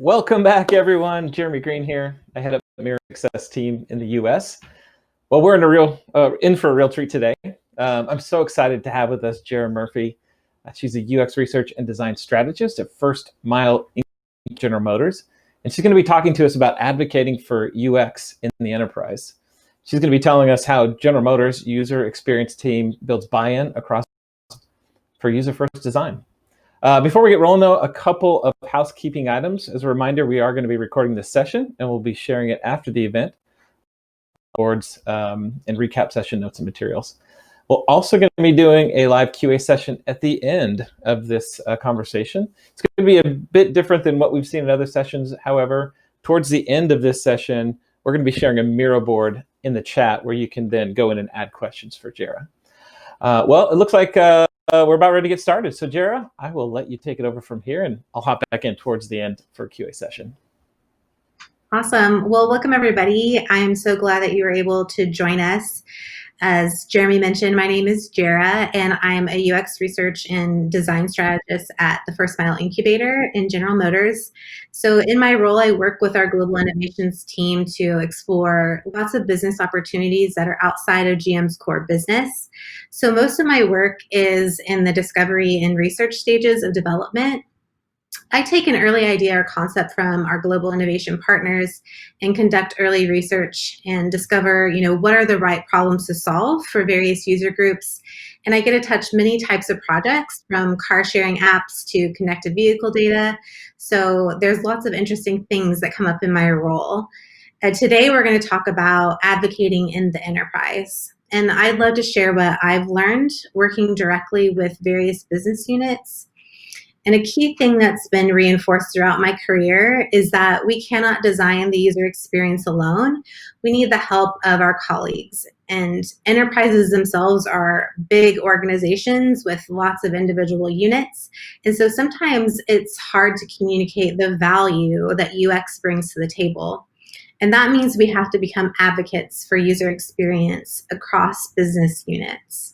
Welcome back, everyone. Jeremy Green here. I head up the Mirror Success team in the U.S. Well, we're in for a real treat today. I'm so excited to have with us Jara Murphy. She's a UX research and design strategist at First Mile General Motors, and she's going to be talking to us about advocating for UX in the enterprise. She's going to be telling us how General Motors user experience team builds buy-in across for user-first design. Before we get rolling, though, a couple of housekeeping items. As a reminder, we are going to be recording this session, and we'll be sharing it after the event, boards, and recap session notes and materials. We're also going to be doing a live QA session at the end of this conversation. It's going to be a bit different than what we've seen in other sessions. However, towards the end of this session, we're going to be sharing a Miro board in the chat where you can then go in and add questions for Jara. Well, it looks like we're about ready to get started. So Jara, I will let you take it over from here, and I'll hop back in towards the end for a QA session. Awesome. Well, welcome everybody. I'm so glad that you were able to join us. As Jeremy mentioned, my name is Jara, and I'm a UX research and design strategist at the First Mile Incubator in General Motors. So in my role, I work with our global innovations team to explore lots of business opportunities that are outside of GM's core business. So most of my work is in the discovery and research stages of development. I take an early idea or concept from our global innovation partners and conduct early research and discover, what are the right problems to solve for various user groups. And I get to touch many types of projects, from car sharing apps to connected vehicle data. So there's lots of interesting things that come up in my role. Today, we're going to talk about advocating in the enterprise. And I'd love to share what I've learned working directly with various business units. And a key thing that's been reinforced throughout my career is that we cannot design the user experience alone. We need the help of our colleagues. And enterprises themselves are big organizations with lots of individual units. And so sometimes it's hard to communicate the value that UX brings to the table. And that means we have to become advocates for user experience across business units.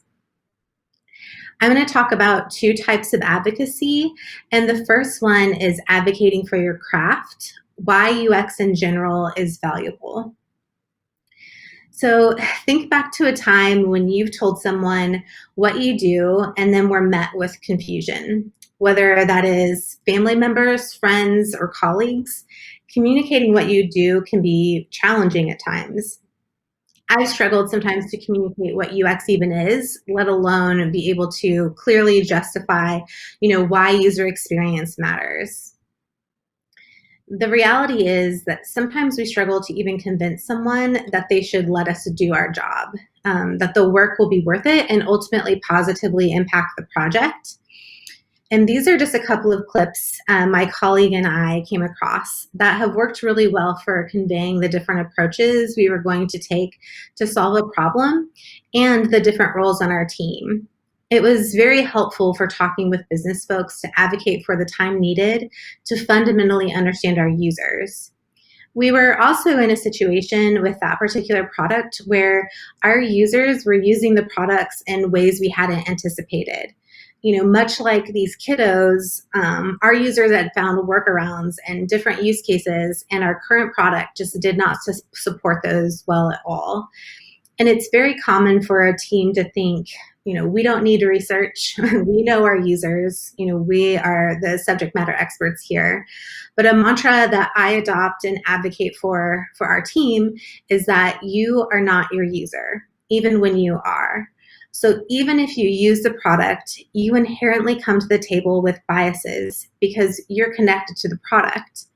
I'm going to talk about two types of advocacy, and the first one is advocating for your craft, why UX in general is valuable. So think back to a time when you've told someone what you do and then were met with confusion. Whether that is family members, friends, or colleagues, communicating what you do can be challenging at times. I've struggled sometimes to communicate what UX even is, let alone be able to clearly justify, why user experience matters. The reality is that sometimes we struggle to even convince someone that they should let us do our job, that the work will be worth it and ultimately positively impact the project. And these are just a couple of clips my colleague and I came across that have worked really well for conveying the different approaches we were going to take to solve a problem and the different roles on our team. It was very helpful for talking with business folks to advocate for the time needed to fundamentally understand our users. We were also in a situation with that particular product where our users were using the products in ways we hadn't anticipated. Much like these kiddos, our users had found workarounds and different use cases, and our current product just did not support those well at all. And it's very common for a team to think, we don't need to research. We know our users. We are the subject matter experts here. But a mantra that I adopt and advocate for our team is that you are not your user, even when you are. So even if you use the product, you inherently come to the table with biases because you're connected to the product.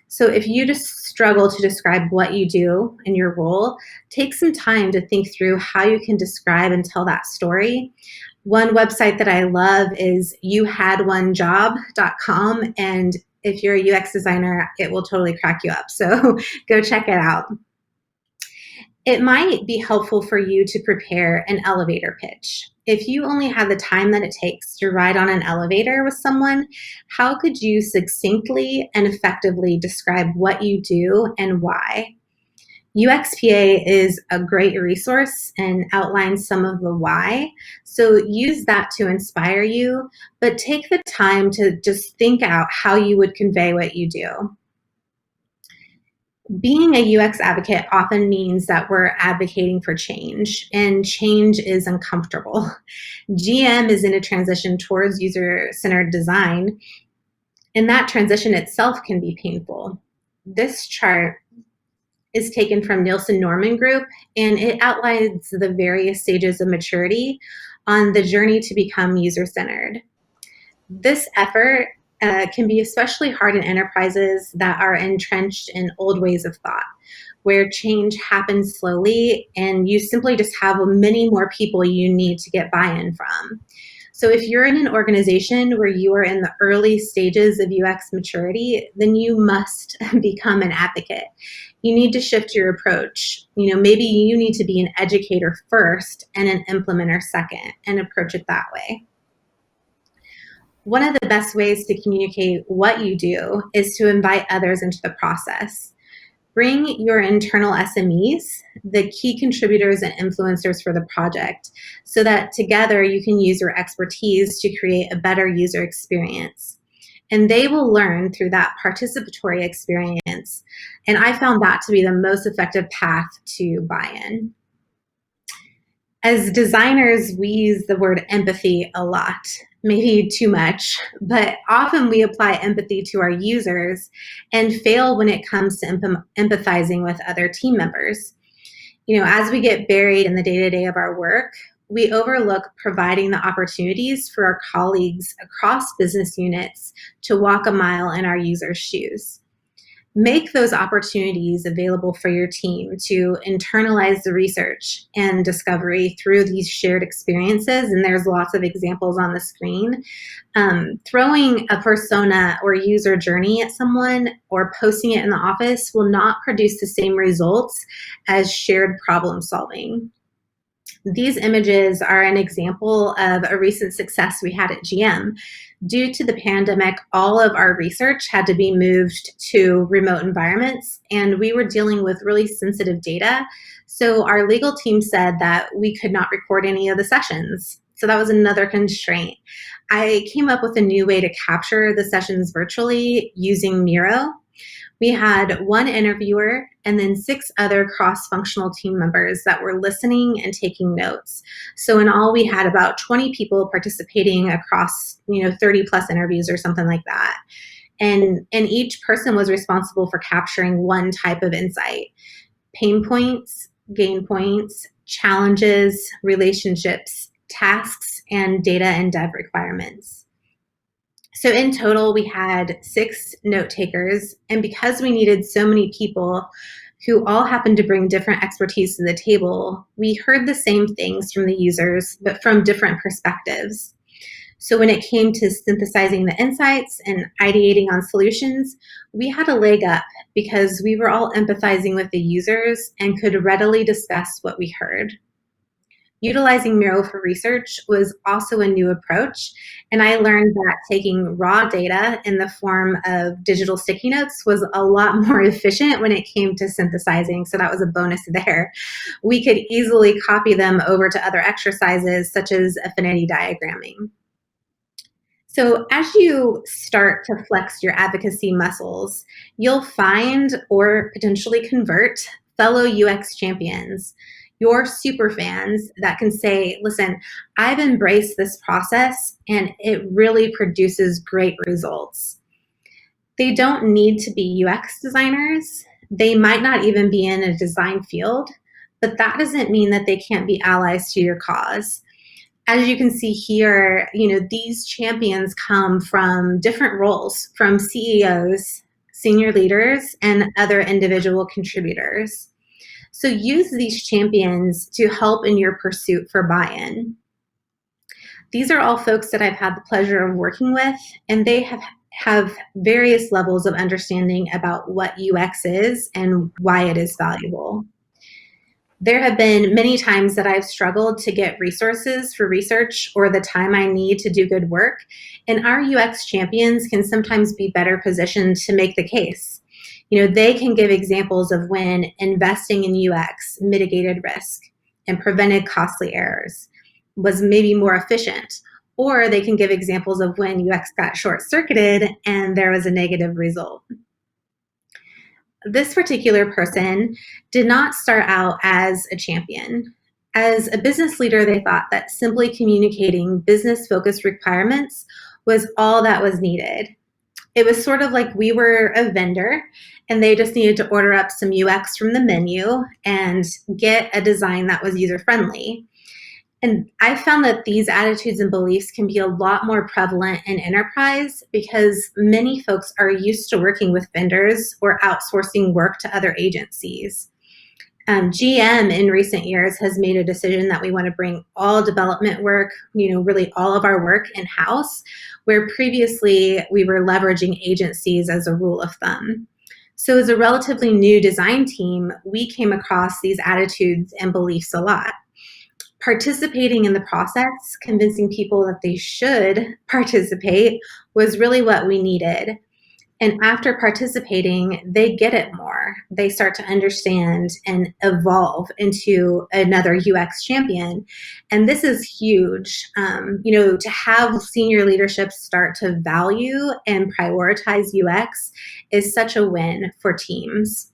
So if you just struggle to describe what you do in your role, take some time to think through how you can describe and tell that story. One website that I love is youhadonejob.com, and if you're a UX designer, it will totally crack you up. So go check it out. It might be helpful for you to prepare an elevator pitch. If you only have the time that it takes to ride on an elevator with someone, how could you succinctly and effectively describe what you do and why? UXPA is a great resource and outlines some of the why. So use that to inspire you, but take the time to just think out how you would convey what you do. Being a UX advocate often means that we're advocating for change, and change is uncomfortable. GM is in a transition towards user-centered design, and that transition itself can be painful. This chart is taken from Nielsen Norman Group, and it outlines the various stages of maturity on the journey to become user-centered. This effort can be especially hard in enterprises that are entrenched in old ways of thought, where change happens slowly and you simply just have many more people you need to get buy-in from. So if you're in an organization where you are in the early stages of UX maturity, then you must become an advocate. You need to shift your approach. Maybe you need to be an educator first and an implementer second, and approach it that way. One of the best ways to communicate what you do is to invite others into the process. Bring your internal SMEs, the key contributors and influencers for the project, so that together you can use your expertise to create a better user experience. And they will learn through that participatory experience. And I found that to be the most effective path to buy-in. As designers, we use the word empathy a lot, maybe too much, but often we apply empathy to our users and fail when it comes to empathizing with other team members. As we get buried in the day-to-day of our work, we overlook providing the opportunities for our colleagues across business units to walk a mile in our users' shoes. Make those opportunities available for your team to internalize the research and discovery through these shared experiences, and there's lots of examples on the screen. Throwing a persona or user journey at someone or posting it in the office will not produce the same results as shared problem solving. These images are an example of a recent success we had at GM. Due to the pandemic, all of our research had to be moved to remote environments, and we were dealing with really sensitive data. So our legal team said that we could not record any of the sessions. So that was another constraint. I came up with a new way to capture the sessions virtually using Miro. We had one interviewer and then 6 other cross-functional team members that were listening and taking notes. So in all, we had about 20 people participating across 30 plus interviews or something like that. And each person was responsible for capturing one type of insight: pain points, gain points, challenges, relationships, tasks, and data and dev requirements. So in total, we had 6 note takers, and because we needed so many people who all happened to bring different expertise to the table, we heard the same things from the users, but from different perspectives. So when it came to synthesizing the insights and ideating on solutions, we had a leg up because we were all empathizing with the users and could readily discuss what we heard. Utilizing Miro for research was also a new approach, and I learned that taking raw data in the form of digital sticky notes was a lot more efficient when it came to synthesizing, so that was a bonus there. We could easily copy them over to other exercises, such as affinity diagramming. So as you start to flex your advocacy muscles, you'll find or potentially convert fellow UX champions, your super fans that can say, listen, I've embraced this process and it really produces great results. They don't need to be UX designers. They might not even be in a design field, but that doesn't mean that they can't be allies to your cause. As you can see here, these champions come from different roles, from CEOs, senior leaders, and other individual contributors. So use these champions to help in your pursuit for buy-in. These are all folks that I've had the pleasure of working with, and they have various levels of understanding about what UX is and why it is valuable. There have been many times that I've struggled to get resources for research or the time I need to do good work, and our UX champions can sometimes be better positioned to make the case. They can give examples of when investing in UX mitigated risk and prevented costly errors, was maybe more efficient, or they can give examples of when UX got short-circuited and there was a negative result. This particular person did not start out as a champion. As a business leader, they thought that simply communicating business-focused requirements was all that was needed. It was sort of like we were a vendor and they just needed to order up some UX from the menu and get a design that was user-friendly. And I found that these attitudes and beliefs can be a lot more prevalent in enterprise because many folks are used to working with vendors or outsourcing work to other agencies. GM in recent years has made a decision that we want to bring all development work, really all of our work in-house, where previously we were leveraging agencies as a rule of thumb. So as a relatively new design team, we came across these attitudes and beliefs a lot. Participating in the process, convincing people that they should participate, was really what we needed. And after participating, they get it more. They start to understand and evolve into another UX champion. And this is huge. To have senior leadership start to value and prioritize UX is such a win for teams.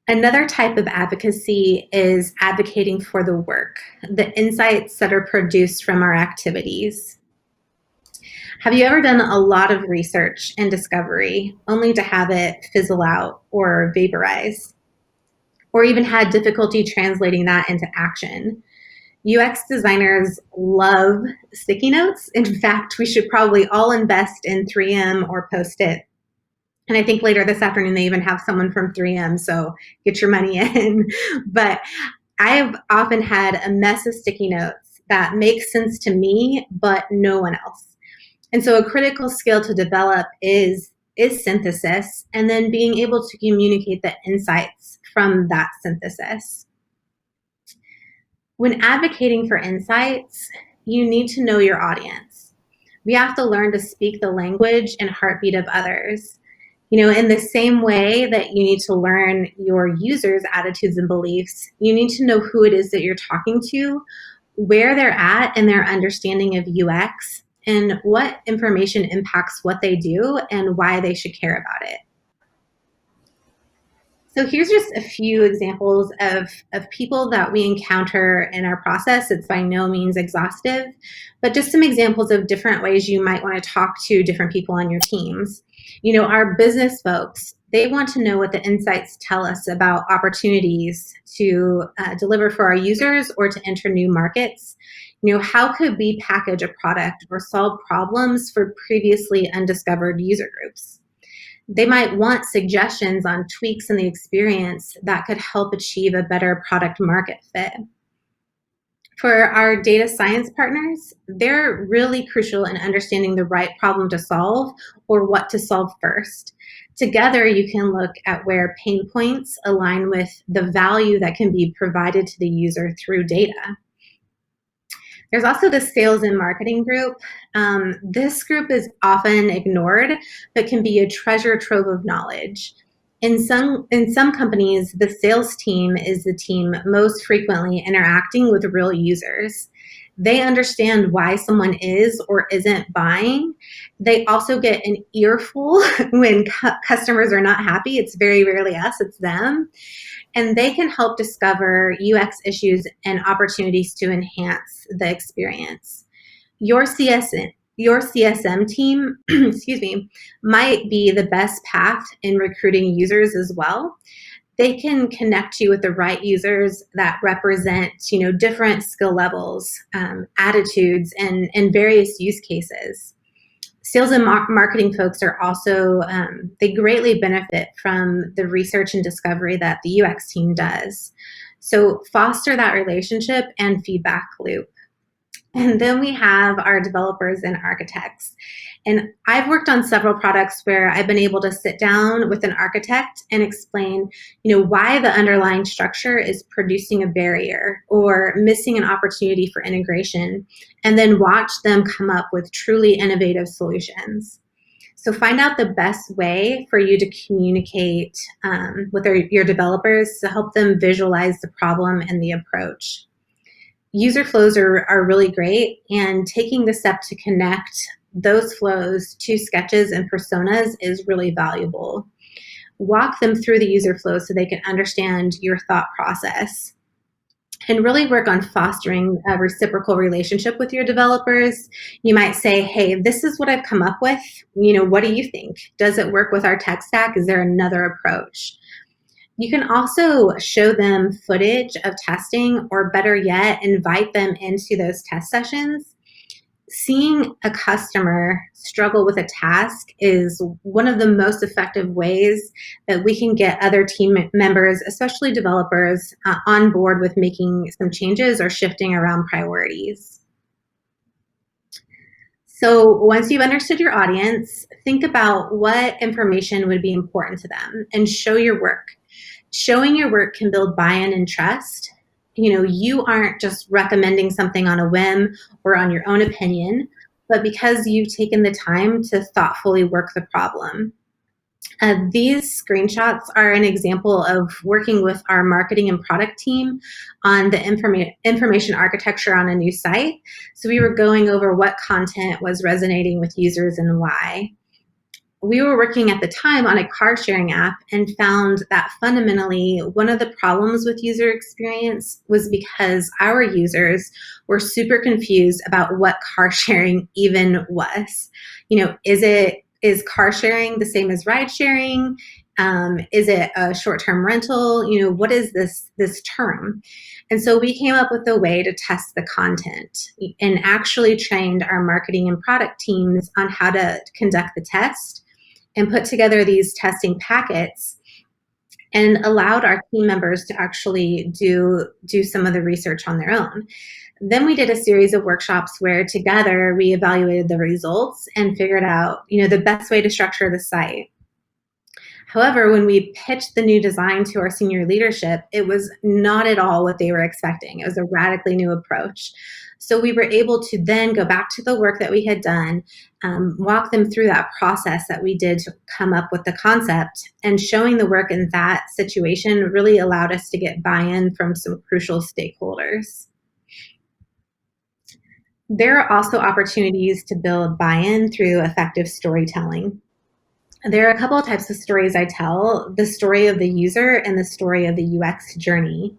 Another type of advocacy is advocating for the work, the insights that are produced from our activities. Have you ever done a lot of research and discovery only to have it fizzle out or vaporize? Or even had difficulty translating that into action? UX designers love sticky notes. In fact, we should probably all invest in 3M or Post-it. And I think later this afternoon, they even have someone from 3M, so get your money in. But I've often had a mess of sticky notes that make sense to me, but no one else. And so a critical skill to develop is synthesis, and then being able to communicate the insights from that synthesis. When advocating for insights, you need to know your audience. We have to learn to speak the language and heartbeat of others. In the same way that you need to learn your users' attitudes and beliefs, you need to know who it is that you're talking to, where they're at in their understanding of UX, and what information impacts what they do and why they should care about it. So here's just a few examples of people that we encounter in our process. It's by no means exhaustive, but just some examples of different ways you might want to talk to different people on your teams. Our business folks, they want to know what the insights tell us about opportunities to deliver for our users or to enter new markets. How could we package a product or solve problems for previously undiscovered user groups? They might want suggestions on tweaks in the experience that could help achieve a better product market fit. For our data science partners, they're really crucial in understanding the right problem to solve or what to solve first. Together, you can look at where pain points align with the value that can be provided to the user through data. There's also the sales and marketing group. This group is often ignored, but can be a treasure trove of knowledge. In some companies, the sales team is the team most frequently interacting with real users. They understand why someone is or isn't buying. They also get an earful when customers are not happy. It's very rarely us, it's them. And they can help discover UX issues and opportunities to enhance the experience. Your CSM team, might be the best path in recruiting users as well. They can connect you with the right users that represent, different skill levels, attitudes, and various use cases. Sales and marketing folks are also, they greatly benefit from the research and discovery that the UX team does. So foster that relationship and feedback loop. And then we have our developers and architects. And I've worked on several products where I've been able to sit down with an architect and explain, why the underlying structure is producing a barrier or missing an opportunity for integration, and then watch them come up with truly innovative solutions. So find out the best way for you to communicate with your developers to help them visualize the problem and the approach. User flows are really great, and taking the step to connect those flows to sketches and personas is really valuable. walk them through the user flow so they can understand your thought process, and really work on fostering a reciprocal relationship with your developers. You might say, hey, this is what I've come up with. What do you think? Does it work with our tech stack? Is there another approach? You can also show them footage of testing, or better yet, invite them into those test sessions. Seeing a customer struggle with a task is one of the most effective ways that we can get other team members, especially developers, on board with making some changes or shifting around priorities. So once you've understood your audience, think about what information would be important to them and show your work. Showing your work can build buy-in and trust. You aren't just recommending something on a whim or on your own opinion, but because you've taken the time to thoughtfully work the problem. These screenshots are an example of working with our marketing and product team on the information architecture on a new site. So we were going over what content was resonating with users and why. We were working at the time on a car sharing app and found that fundamentally one of the problems with user experience was because our users were super confused about what car sharing even was. Is car sharing the same as ride sharing? Is it a short-term rental? What is this term? And so we came up with a way to test the content and actually trained our marketing and product teams on how to conduct the test and put together these testing packets, and allowed our team members to actually do some of the research on their own. Then we did a series of workshops where together we evaluated the results and figured out, the best way to structure the site. However, when we pitched the new design to our senior leadership, it was not at all what they were expecting. It was a radically new approach. So we were able to then go back to the work that we had done, walk them through that process that we did to come up with the concept, and showing the work in that situation really allowed us to get buy-in from some crucial stakeholders. There are also opportunities to build buy-in through effective storytelling. There are a couple of types of stories I tell: the story of the user and the story of the UX journey.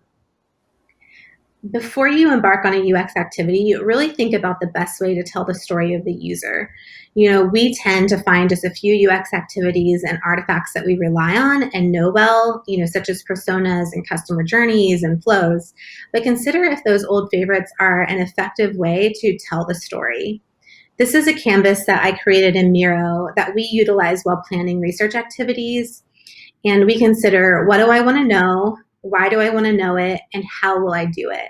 Before you embark on a UX activity, really think about the best way to tell the story of the user. We tend to find just a few UX activities and artifacts that we rely on and know well, such as personas and customer journeys and flows. But consider if those old favorites are an effective way to tell the story. This is a canvas that I created in Miro that we utilize while planning research activities. And we consider, what do I want to know? Why do I want to know it? And how will I do it?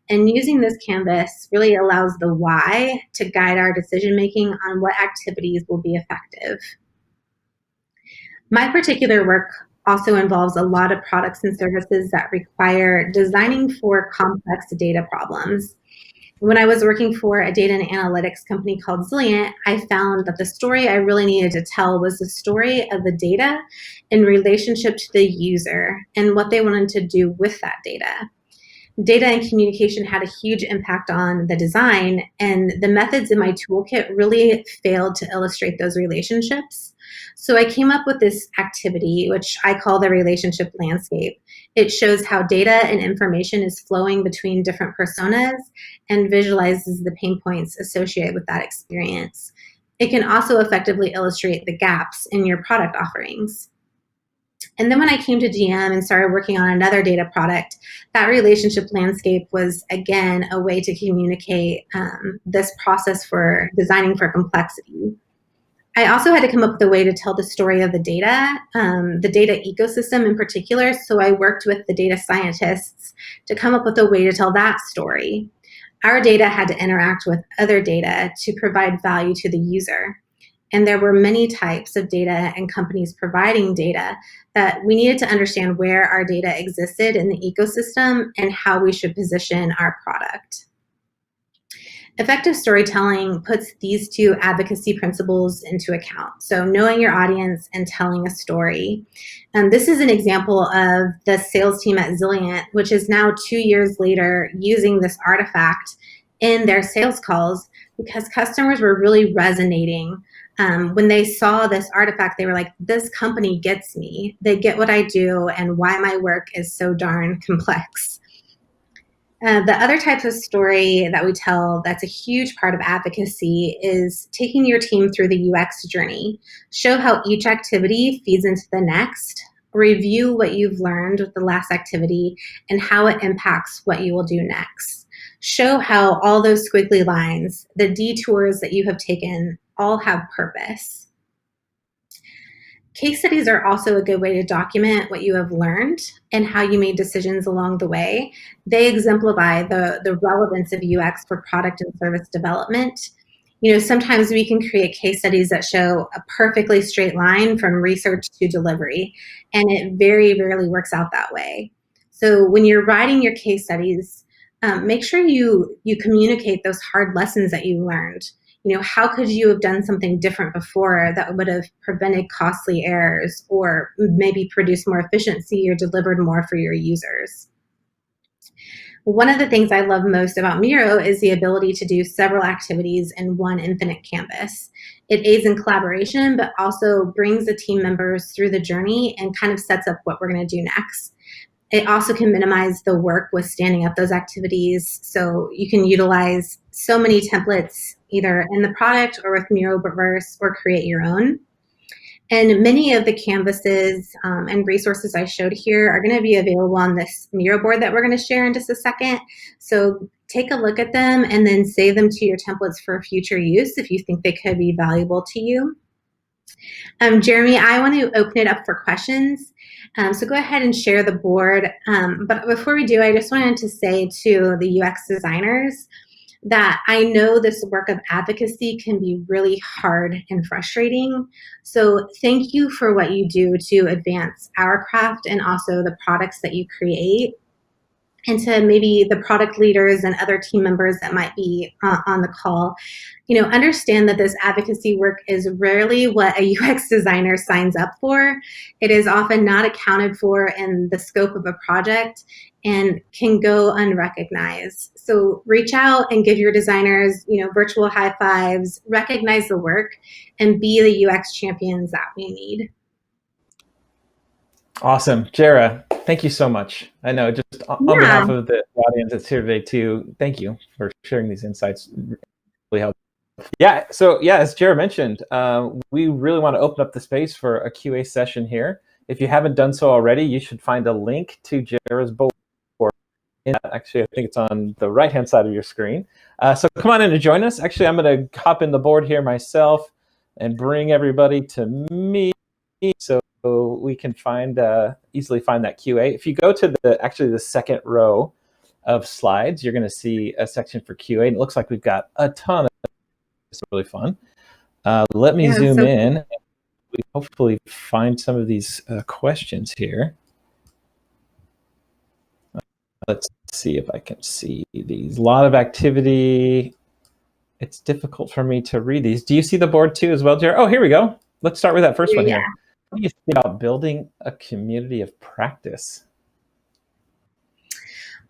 And using this canvas really allows the why to guide our decision-making on what activities will be effective. My particular work also involves a lot of products and services that require designing for complex data problems. When I was working for a data and analytics company called Zilliant, I found that the story I really needed to tell was the story of the data in relationship to the user and what they wanted to do with that data. Data and communication had a huge impact on the design, and the methods in my toolkit really failed to illustrate those relationships. So I came up with this activity, which I call the relationship landscape. It shows how data and information is flowing between different personas and visualizes the pain points associated with that experience. It can also effectively illustrate the gaps in your product offerings. And then when I came to GM and started working on another data product, that relationship landscape was, again, a way to communicate this process for designing for complexity. I also had to come up with a way to tell the story of the data ecosystem in particular, so I worked with the data scientists to come up with a way to tell that story. Our data had to interact with other data to provide value to the user. And there were many types of data and companies providing data that we needed to understand where our data existed in the ecosystem and how we should position our product. Effective storytelling puts these two advocacy principles into account. So knowing your audience and telling a story. This is an example of the sales team at Zilliant, which is now 2 years later using this artifact in their sales calls because customers were really resonating. When they saw this artifact, they were like, this company gets me. They get what I do and why my work is so darn complex. The other type of story that we tell that's a huge part of advocacy is taking your team through the UX journey. Show how each activity feeds into the next. Review what you've learned with the last activity and how it impacts what you will do next. Show how all those squiggly lines, the detours that you have taken, all have purpose. Case studies are also a good way to document what you have learned and how you made decisions along the way. They exemplify the relevance of UX for product and service development. Sometimes we can create case studies that show a perfectly straight line from research to delivery, and it very rarely works out that way. So when you're writing your case studies, make sure you communicate those hard lessons that you learned. How could you have done something different before that would have prevented costly errors or maybe produced more efficiency or delivered more for your users? One of the things I love most about Miro is the ability to do several activities in one infinite canvas. It aids in collaboration, but also brings the team members through the journey and kind of sets up what we're going to do next. It also can minimize the work with standing up those activities. So you can utilize so many templates either in the product or with Miroverse or create your own. And many of the canvases and resources I showed here are going to be available on this Miro board that we're going to share in just a second. So take a look at them and then save them to your templates for future use if you think they could be valuable to you. Jeremy, I want to open it up for questions. So go ahead and share the board. But before we do, I just wanted to say to the UX designers that I know this work of advocacy can be really hard and frustrating. So thank you for what you do to advance our craft and also the products that you create. And to maybe the product leaders and other team members that might be on the call, understand that this advocacy work is rarely what a UX designer signs up for. It is often not accounted for in the scope of a project and can go unrecognized. So reach out and give your designers, virtual high fives, recognize the work, and be the UX champions that we need. Awesome. Jara, thank you so much. I know just on behalf of the audience that's here today too, thank you for sharing these insights. Really helpful. Yeah, so as Jara mentioned, we really want to open up the space for a QA session here. If you haven't done so already, you should find a link to Jara's board. Actually, I think it's on the right-hand side of your screen. So come on in to join us. Actually, I'm going to hop in the board here myself and bring everybody to me so we can easily find that QA. If you go to the second row of slides, you're going to see a section for QA, and it looks like we've got a ton of it's really fun. Let me zoom in. And we hopefully find some of these questions here. Let's see if I can see these. A lot of activity. It's difficult for me to read these. Do you see the board too as well, Jared? Oh, here we go. Let's start with that first one here. What do you think about building a community of practice?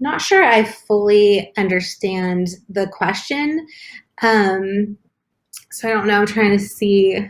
Not sure I fully understand the question. So I don't know. I'm trying to see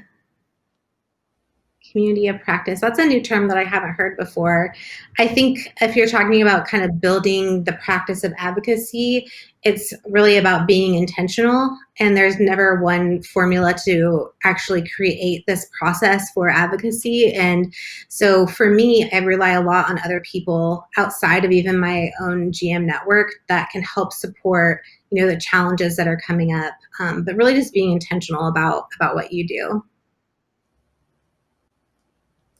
community of practice. That's a new term that I haven't heard before. I think if you're talking about kind of building the practice of advocacy, it's really about being intentional, and there's never one formula to actually create this process for advocacy. And so for me, I rely a lot on other people outside of even my own GM network that can help support, the challenges that are coming up, but really just being intentional about what you do.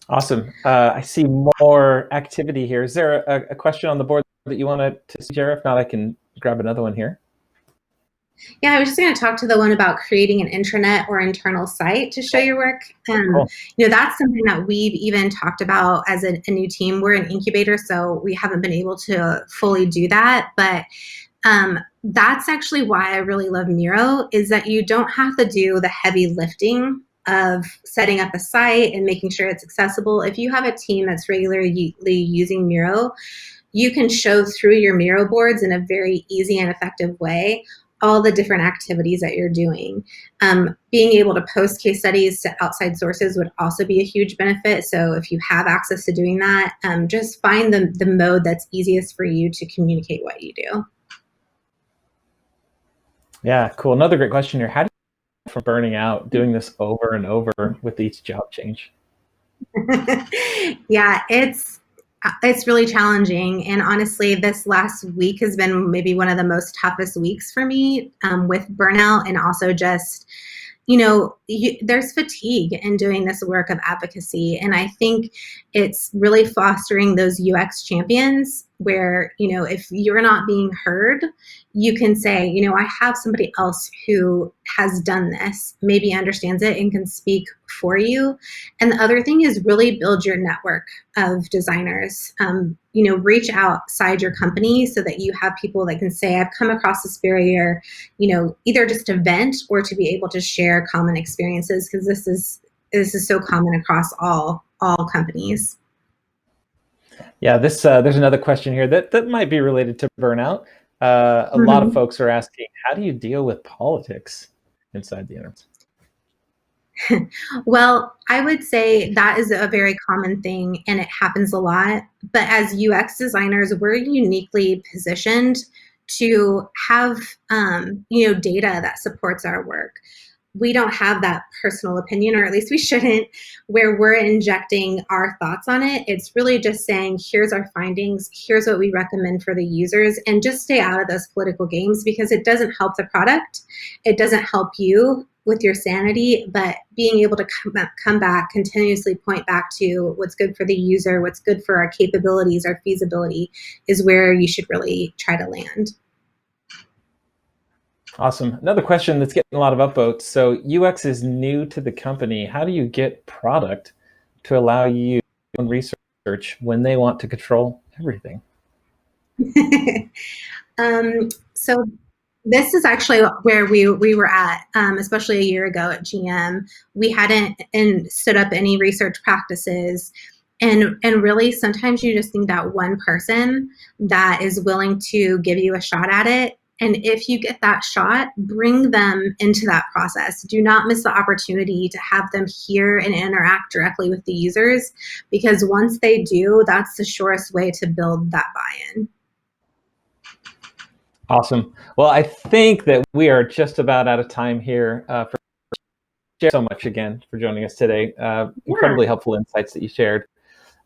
Awesome. I see more activity here. Is there a question on the board that you want to see, Jared? If not, I can grab another one here. Yeah, I was just going to talk to the one about creating an intranet or internal site to show your work. Cool. That's something that we've even talked about as a new team. We're an incubator, so we haven't been able to fully do that. But that's actually why I really love Miro, is that you don't have to do the heavy lifting of setting up a site and making sure it's accessible. If you have a team that's regularly using Miro, you can show through your Miro boards in a very easy and effective way all the different activities that you're doing. Being able to post case studies to outside sources would also be a huge benefit. So if you have access to doing that, just find the mode that's easiest for you to communicate what you do. Yeah, cool. Another great question here. How do you from burning out doing this over and over with each job change? Yeah, it's really challenging, and honestly, this last week has been maybe one of the most toughest weeks for me, with burnout, and also just, there's fatigue in doing this work of advocacy. And I think it's really fostering those UX champions where, if you're not being heard, you can say, I have somebody else who has done this, maybe understands it and can speak for you. And the other thing is really build your network of designers. Reach outside your company so that you have people that can say, I've come across this barrier, either just to vent or to be able to share common experiences, because this is so common across all companies. Yeah, there's another question here that might be related to burnout. A lot of folks are asking, how do you deal with politics inside the enterprise? Well, I would say that is a very common thing and it happens a lot. But as UX designers, we're uniquely positioned to have data that supports our work. We don't have that personal opinion, or at least we shouldn't, where we're injecting our thoughts on it. It's really just saying, here's our findings, here's what we recommend for the users, and just stay out of those political games, because it doesn't help the product. It doesn't help you with your sanity, but being able to come back, continuously point back to what's good for the user, what's good for our capabilities, our feasibility, is where you should really try to land. Awesome. Another question that's getting a lot of upvotes. So UX is new to the company. How do you get product to allow you to research when they want to control everything? So this is actually where we were at, especially a year ago at GM. We hadn't stood up any research practices. And really, sometimes you just need that one person that is willing to give you a shot at it. And if you get that shot, bring them into that process. Do not miss the opportunity to have them hear and interact directly with the users, because once they do, that's the surest way to build that buy-in. Awesome. Well, I think that we are just about out of time here. So much again for joining us today. Incredibly helpful insights that you shared.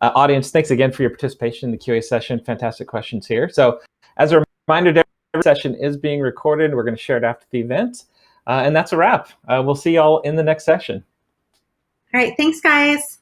Audience, thanks again for your participation in the QA session. Fantastic questions here. So as a reminder, every session is being recorded. We're going to share it after the event. And that's a wrap. We'll see y'all in the next session. All right. Thanks, guys.